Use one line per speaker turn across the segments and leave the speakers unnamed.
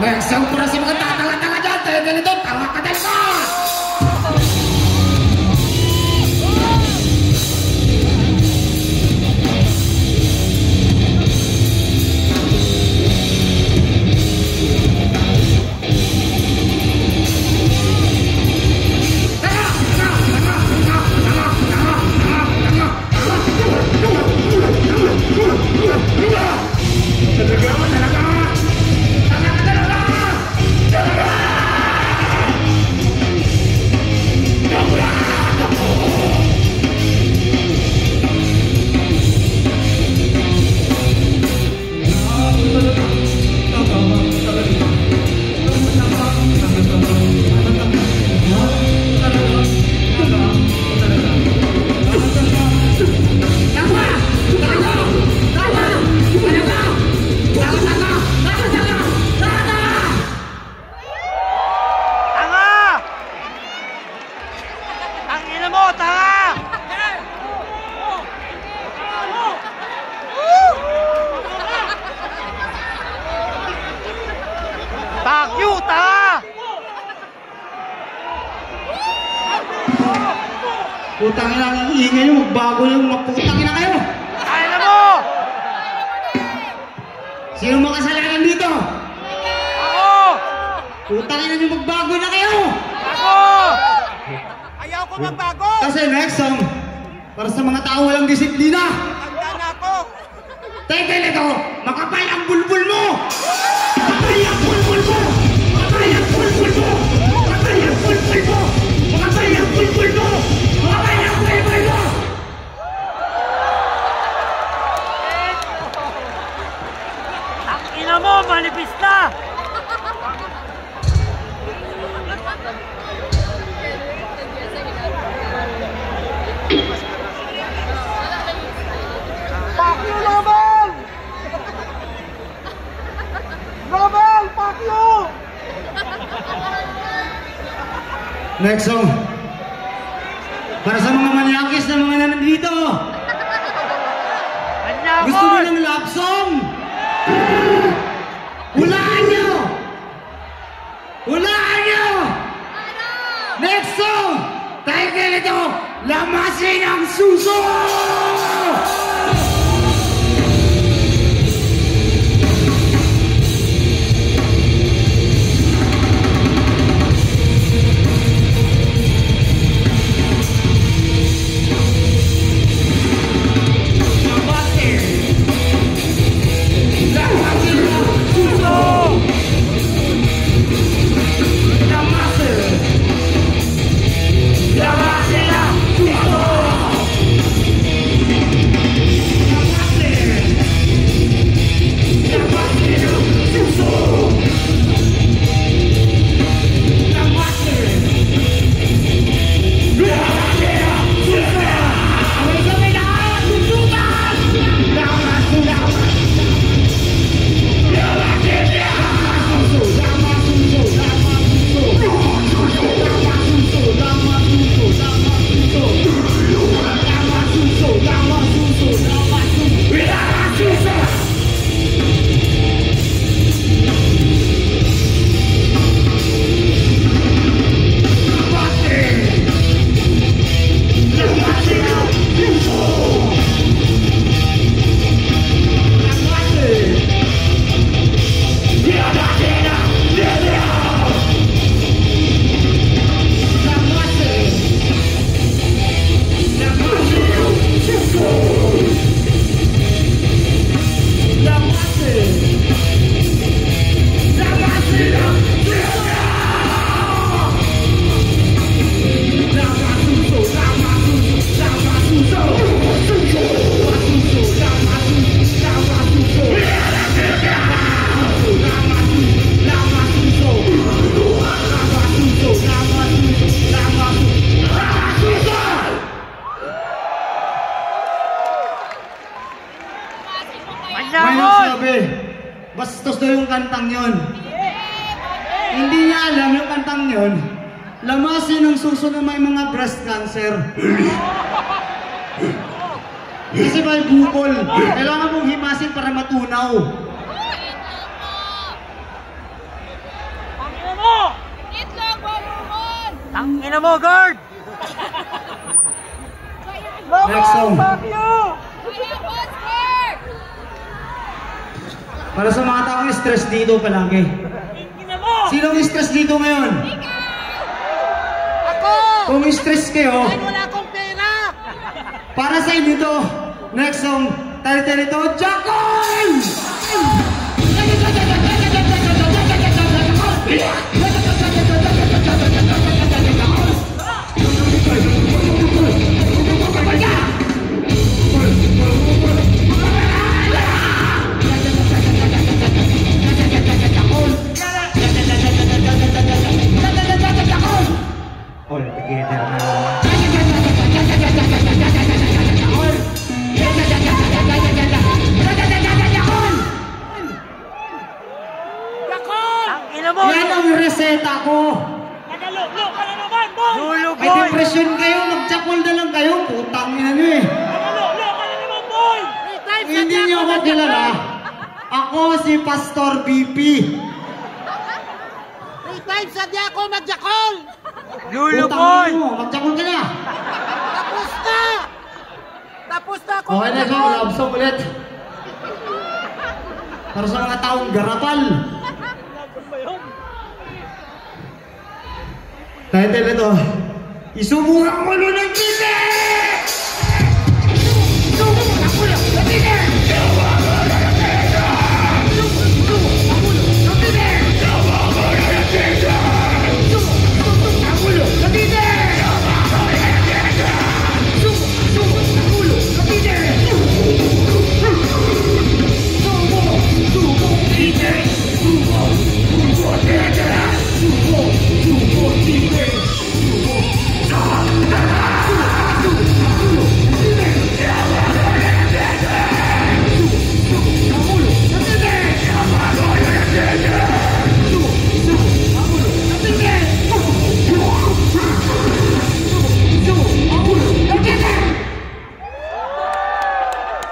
Next song para sa mga tatanga-tanga dyan. Tayo ganito, tanga ka din ka! Putang ina, ang ingay nyo, magbago nyo, magputang ina kayo!
Kaya na mo!
Sino makasalanan dito?
Ako!
Putang ina nyo, magbago na kayo!
Ako! Ayaw ko magbago!
Kasi next song, para sa mga tao walang disiplina!
Handa na ako!
Teka nito, makapal ang bulbul mo! Makapal ang bulbul mo! Makapal ang bulbul mo! Makapal ang bulbul mo! Makapal ang bulbul mo! Makapal ang bulbul mo!
Ang ina mo, manipis na! Fuck you, Nobel! Nobel, fuck you!
Next song, para sa mga manyakis na mga nandito. Gusto mo ng love song? Hulaan nyo! Hulaan nyo! Next song! Tayo kayo nito, lamasin ang suso! Bastos daw yung kantang yon. Hindi niya alam yung kantang yon. Lamasin ang suso na may mga breast cancer. Kasi may bukol. Kailangan mong himasin para matunaw.
Tangina mo, guard!
Next song. Para sa mga taong stress dito palagi.
Tangina mo!
Sinong stress dito ngayon?
Ako!
Kung stress kayo,
Dahil wala akong pera!
para sa inyo to. Next song, title nito, Jackal! All together now.
Tangina mo!
Yan ang reseta ko.
Nagalulo ka na naman, boy! Lulo,
May depression kayo, magtsakol na lang kayo. Putang ina nyo eh.
Nagalulo ka na naman, boy!
Hindi nyo ako kilala. Ako si Pastor BP.
3 times na di ako magjakol!
Lulo,
Putang
boy!
ina mo, magtsakol ka na.
Tapos na! Tapos na ako
Okay na siya,
magjakol!
love song ulit. Para sa mga taong garapal. Title nito, Isumurang ulo ng titi! Isumurang ulo ng titi!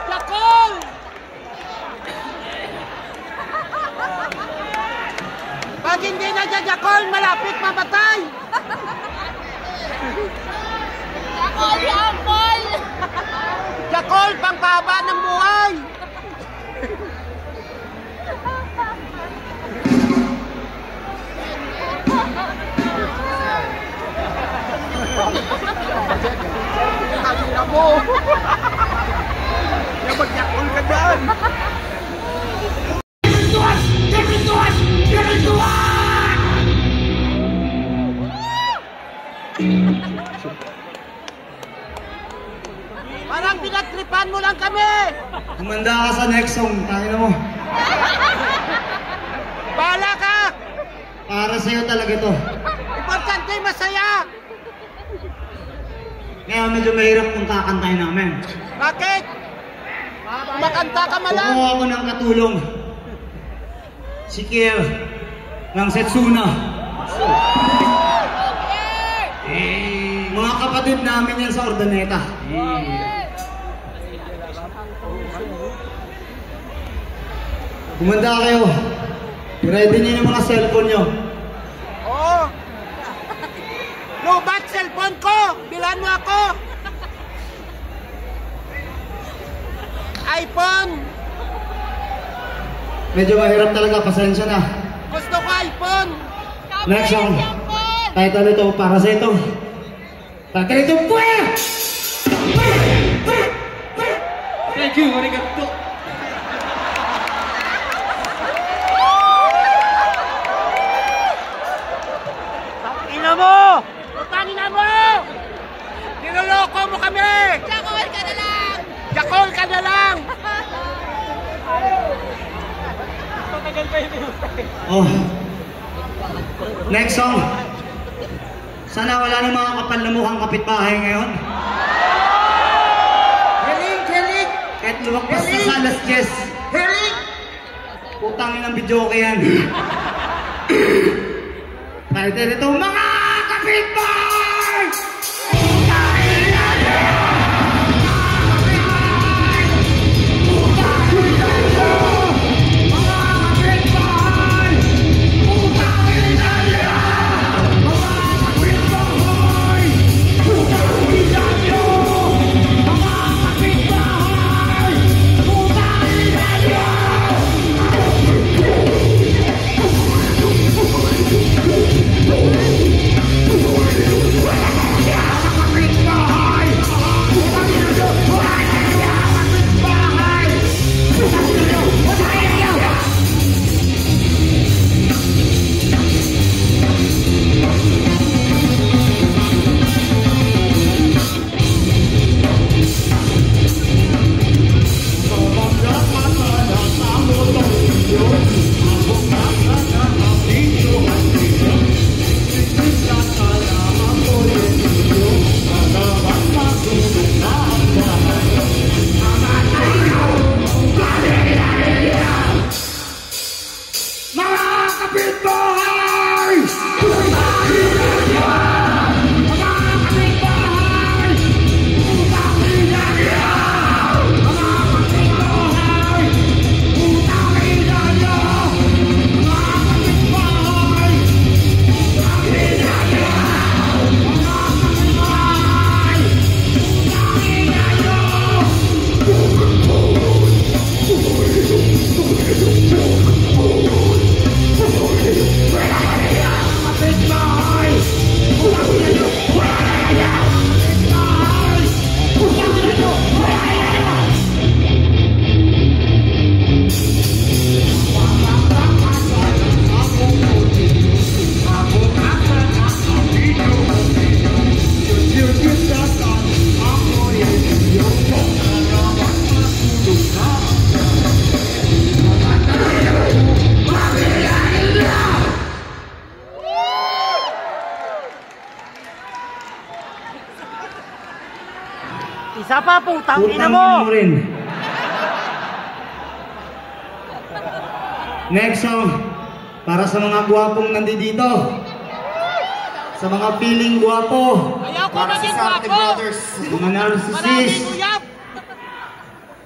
Jakol! Pag hindi nagjajakol, malapit mamatay!
Jakol, Jakol!
Jakol, pangpaba ng buhay! Tangina mo! Kaya magjakol ka dyan! Parang pinagtripan mo lang kami!
Kumanda ka sa next song, tayo mo.
Bahala ka!
Para sa'yo talaga to.
Importante masaya!
Kaya medyo mahirap kung kakantahin namin.
Bakit? Makanta ka malang!
Kukuha ako ng katulong. Si Kier ng Setsuna. Mga kapatid namin yan sa Ordaneta. Kumanda kayo. I-ready nyo yung mga cellphone nyo.
Oo! Lubat cellphone ko! Bilan mo ako! iPhone!
Medyo mahirap talaga, pasensya na.
Gusto ko iPhone!
Next song. Title nito, para sa ito. Title nito, Pwe! Thank you, arigato.
Tangina mo!
Tangina mo! Niloloko mo kami!
Jakol ka na lang!
Jakol ka na lang!
Oh. Next song. Sana wala nang mga kapal na mukhang kapitbahay ngayon.
Heling! Heling!
Kahit lumagpas na sa alas 10.
Heling!
Putangin ang video ko yan. Kahit ito, mga kapitbahay! Putangin na yan! Mga kapitbahay! Putangin na yan! Mga kapitbahay!
Isa pa, putang ina
Putang
mo!
ina mo rin. Next song, para sa mga gwapong nandito. Sa mga feeling gwapo.
Ayaw ko
Para sa
maging
Sarte
gwapo.
Brothers.
Mga
Maraming
narcissist.
uyap.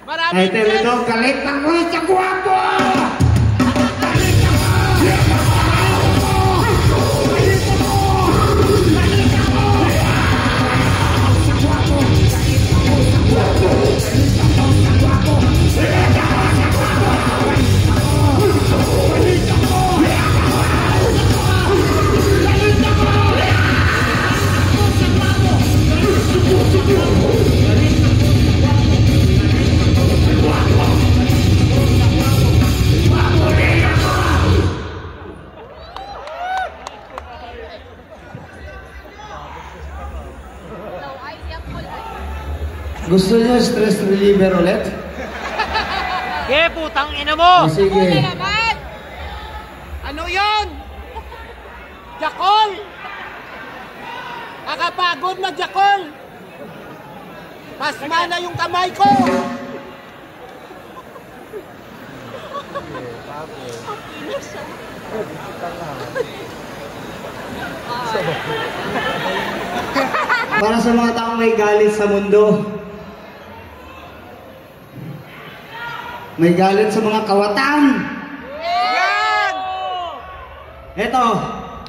Maraming
Title
chicks.
ito, galit ako sa gwapo! Gusto niyo stress reliever ulit?
Sige, putang ina mo!
Sige.
Una naman!
Ano yun? Jakol! Kakapagod na Jakol! Pasma na yung kamay ko!
Para sa mga taong may galit sa mundo. May galit sa mga kawatan.
Yan!
Eto,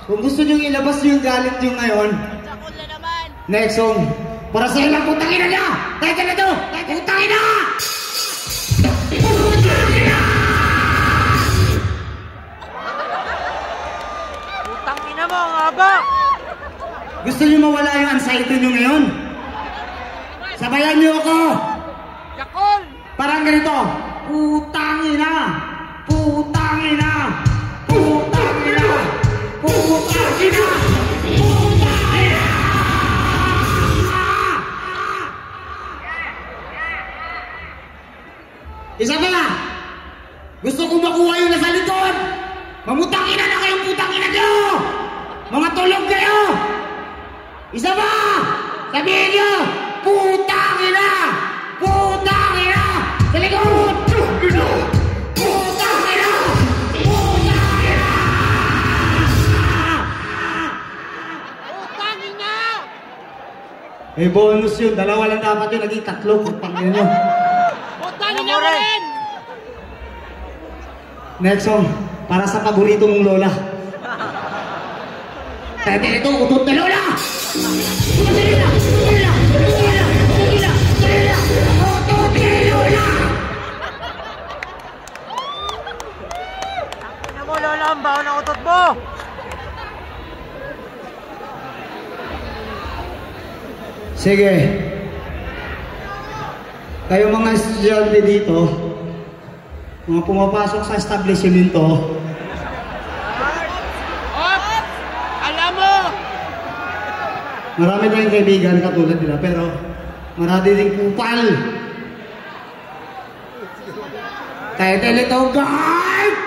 kung gusto nyo ilabas yung galit nyo ngayon,
Jakol na naman!
next song, para sa ilang putang ina niya! Title na to! Putang ina!
Putang ina mo, ang haba!
Gusto nyo mawala yung anxiety nyo ngayon? Sabayan nyo ako!
Jakol!
Parang ganito, putang ina! Putang ina! Putang ina! Putang ina! Putang ina! Isa pa! Gusto ko makuha yung nasa likod! Mamutang ina na kayong putang ina nyo! Mga tulog kayo! Isa pa! Sabihin nyo! Putang ina! Putang ina! Sa likod! Putang ina! Putang ina!
Utangin na!
May bonus yun. Dalawa lang dapat yun. Naging tatlo. Putang ina nyo.
Utangin na mo rin!
Next song. Para sa paborito mong lola. Title ito, utot na lola! Utot na lola! Utot na lola!
Ina mo, lola, ang baho ng utot mo!
Sige. Kayo mga estudyante dito, mga pumapasok sa establishmento,
Op! Alam mo!
marami tayong kaibigan katulad nila, pero marami ding kupal. Title ito, guard!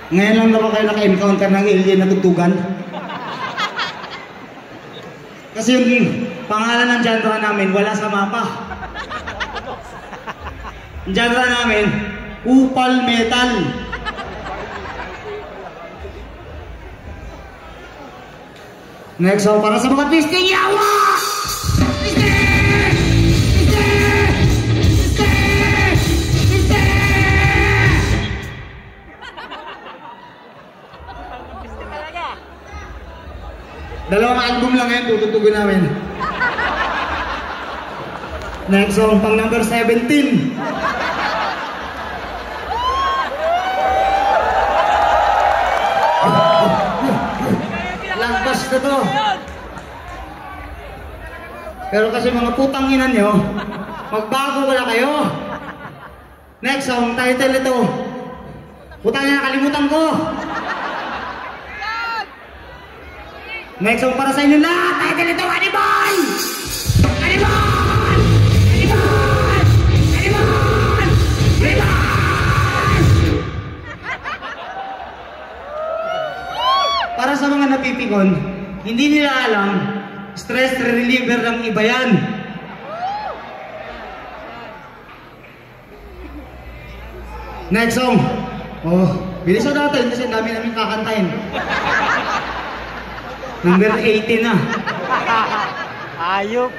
Ngayon lang naman kayo naka-encounter ng alien na tugtugan. Kasi yung pangalan ng genre namin, wala sa mapa. Ang genre namin, upal metal. Next song para sa mga twisting yawa! Twisting! Dalawang album lang yan, tutugtugin namin. Next song, pang number 17. Lagpas na to. Pero kasi mga putang ina nyo, magbago wala kayo. Next song, title ito. Putang ina, nakalimutan ko. Next song para sa inyo lahat, title ito, Animal! Animal! Animal! Animal! Animal! Para sa mga napipikon, hindi nila alam, stress reliever ng iba yan. Next song. Oh, bilisan natin kasi dami namin kakantahin. Number 18 na.
Ayop.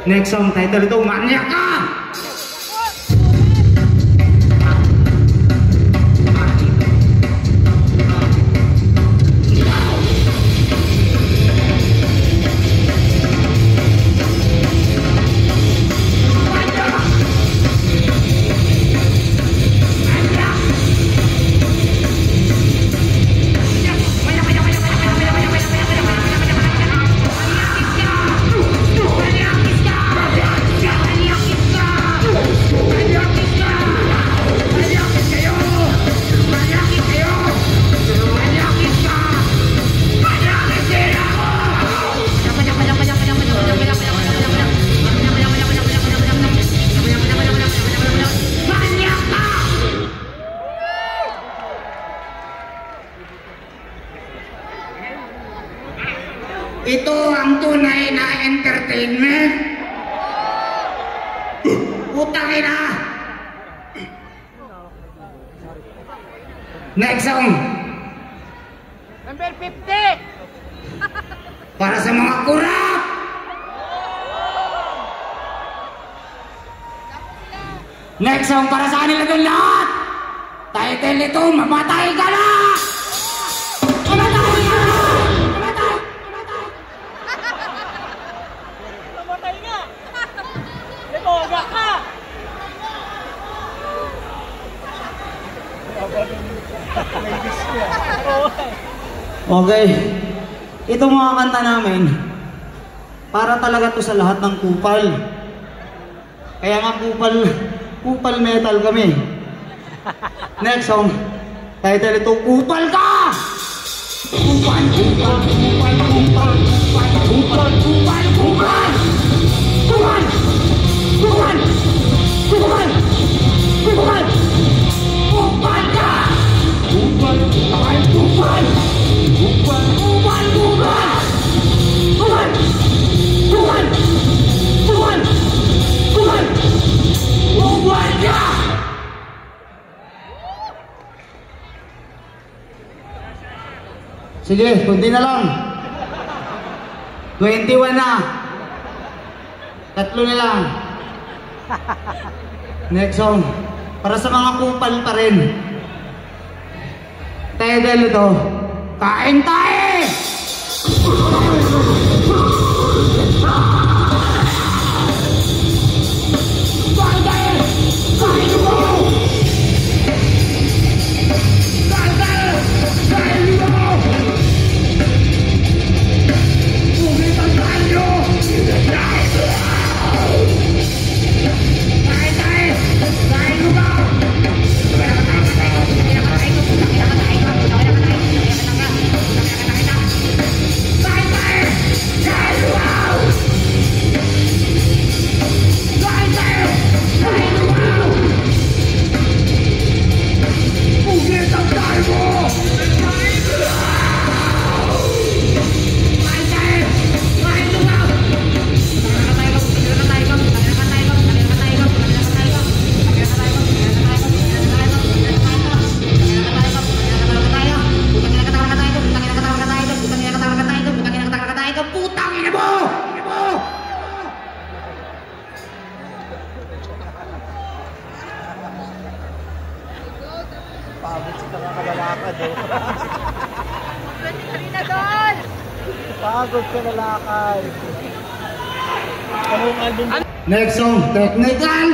Next song, title ito, Manyak Ka! Ito ang tunay na entertainment. Putang ina. Next song.
Number 50.
Para sa mga kurap. Next song para sa kanila doon lahat. Title nito, Mamatay Ka Na! Mamatay ka na! Mamatay! Mamatay!
Mamatay nga. Liboga ka.
Okay. Ito mga kanta namin, para talaga to sa lahat ng kupal. Kaya nga kupal metal kami. Next song, title ito, Kupal Ka! Kupal, kupal, kupal, kupal, kupal, kupal, kupal, kupal! Kupal! Kupal! Kupal! Kupal! Kupal ka! Kupal, kupal, kupal! Kupal, kupal, kupal! Kupal! Kupal! Kupal! Kupal! Kupal ka! Sige, kunti na lang. 21 na. 3 na lang. Next song. Para sa mga kupal pa rin. Title ito, Kain Tayo! Kain tayo! Kain mo! Kain tayo! Kain mo! Pumitan tayo! Kain tayo! Kain mo! Bye-bye!
Pagod ka na lakay. Anong album?
Next song, Technical!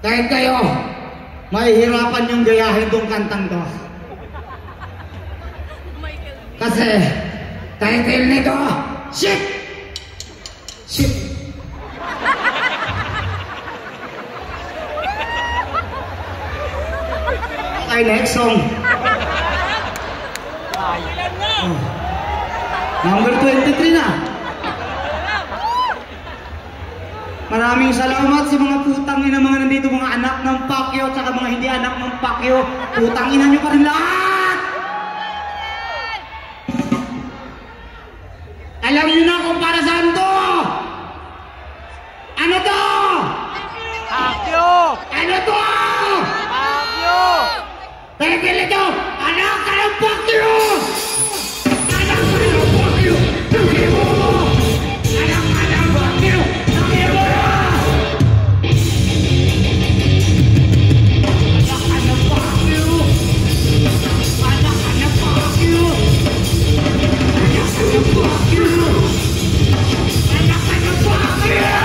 Kahit kayo, mahihirapan yung gayahin tong kantang to. Kasi, title nito, Shit! Shit! Okay, next song. Oh. Number 23 na. Maraming salamat sa mga putang ina mga nandito, mga anak ng Pacquiao, tsaka mga hindi anak ng Pacquiao. Putang ina nyo pa rin lahat! Alam nyo na kung para saan to! Ano to?
Pacquiao!
Ano to?
Pacquiao!
Tigil ito! Anak ka ng Pacquiao! Anak ka ng Pacquiao! Tangin mo! Anak ka ng Pacquiao! Tangin mo! Anak ka ng Pacquiao! Anak ka ng Pacquiao! Anak ka ng Pacquiao! Anak ka ng Pacquiao!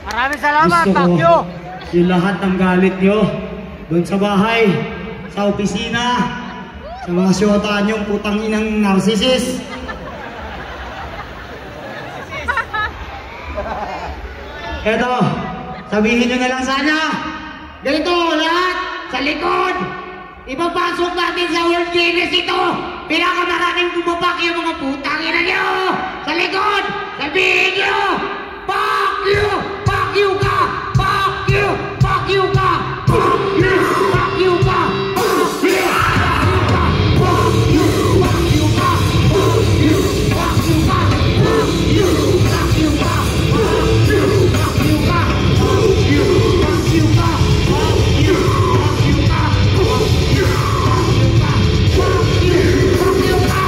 Maraming salamat,
Gusto ko
Pacquiao!
yung lahat ng galit nyo doon sa bahay, sa opisina, sa mga siyotaan yung putang inang narcissist. Eto, sabihin nyo na lang sana, ganito lahat sa likod, ipapasok natin sa World Guinness ito. Pinakamaraming bumapak yung mga putang ina nyo sa likod. Sabihin nyo, fuck you! Fuck you ka! Fuck you! Fuck you ka! Fuck you! Fuck you ka! Fuck you! Fuck you! Fuck you ka! Fuck you! Fuck you ka! Fuck you! Fuck you ka! Fuck you! Fuck you ka! Fuck you! Fuck you ka! Fuck you! Fuck you ka! Fuck you! Fuck you ka! Fuck you! Fuck you ka!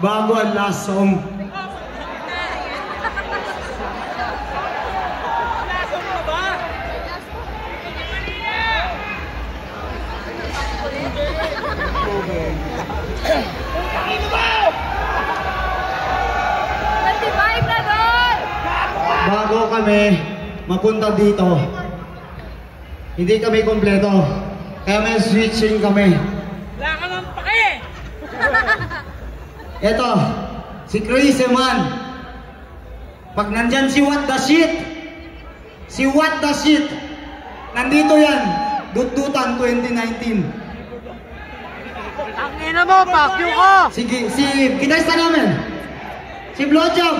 Bago ang last song. Bago kami mapunta dito, hindi kami kompleto. Kaya may switching kami.
Wala ka ng pake!
Eto, si Crazy Man. Pag nandyan si What the Shit, si What the Shit, nandito yan, Dudutan 2019.
Ang ina mo, Pacquiao ka!
Si gitarista namin, si Blowjob.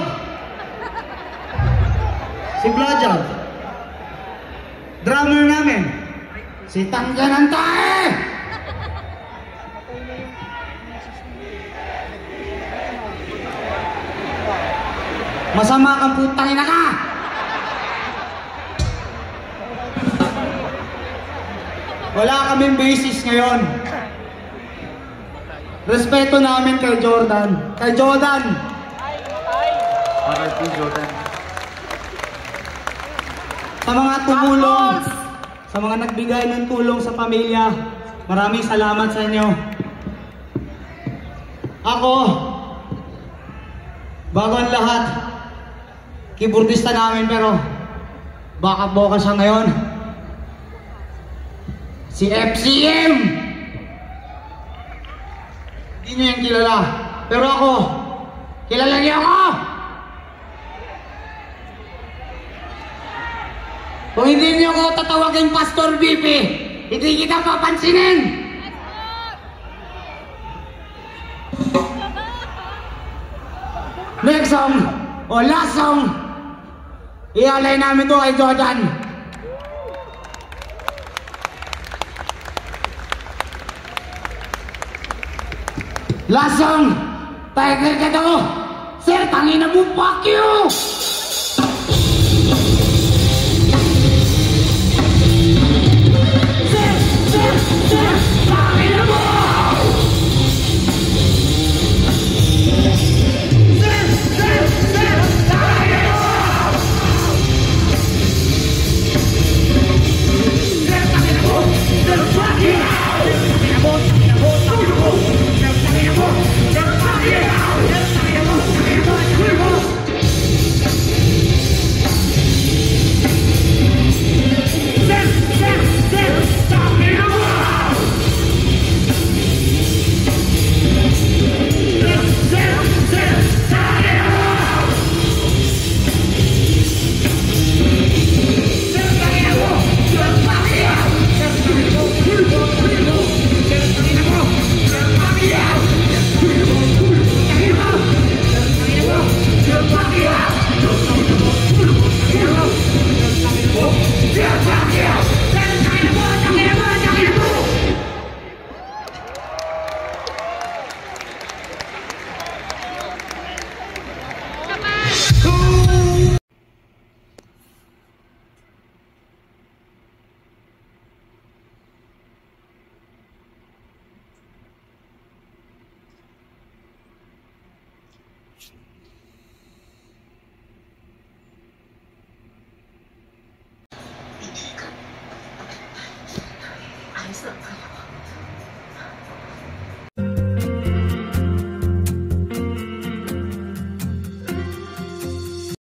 Si Blowjob. Drummer namin, si Tangga ng Tae. Masama kang putang ina ka! Wala kaming basis ngayon. Respeto namin kay Jordan. Kay Jordan!
RIP Jordan.
Sa mga tumulong, sa mga nagbigay ng tulong sa pamilya, maraming salamat sa inyo. Ako, bago ang lahat, keyboardista namin pero backup vocal siya ngayon. Si FCM! Hindi niyo yan kilala. Pero ako, kilala niyo ako! Kung hindi niyo ako tatawagin Pastor BP, hindi kita papansinin. Next song, o last song, ialay namin to kay Jordan. Last song, tiger ka daw. Sir, tangina mo, fuck you!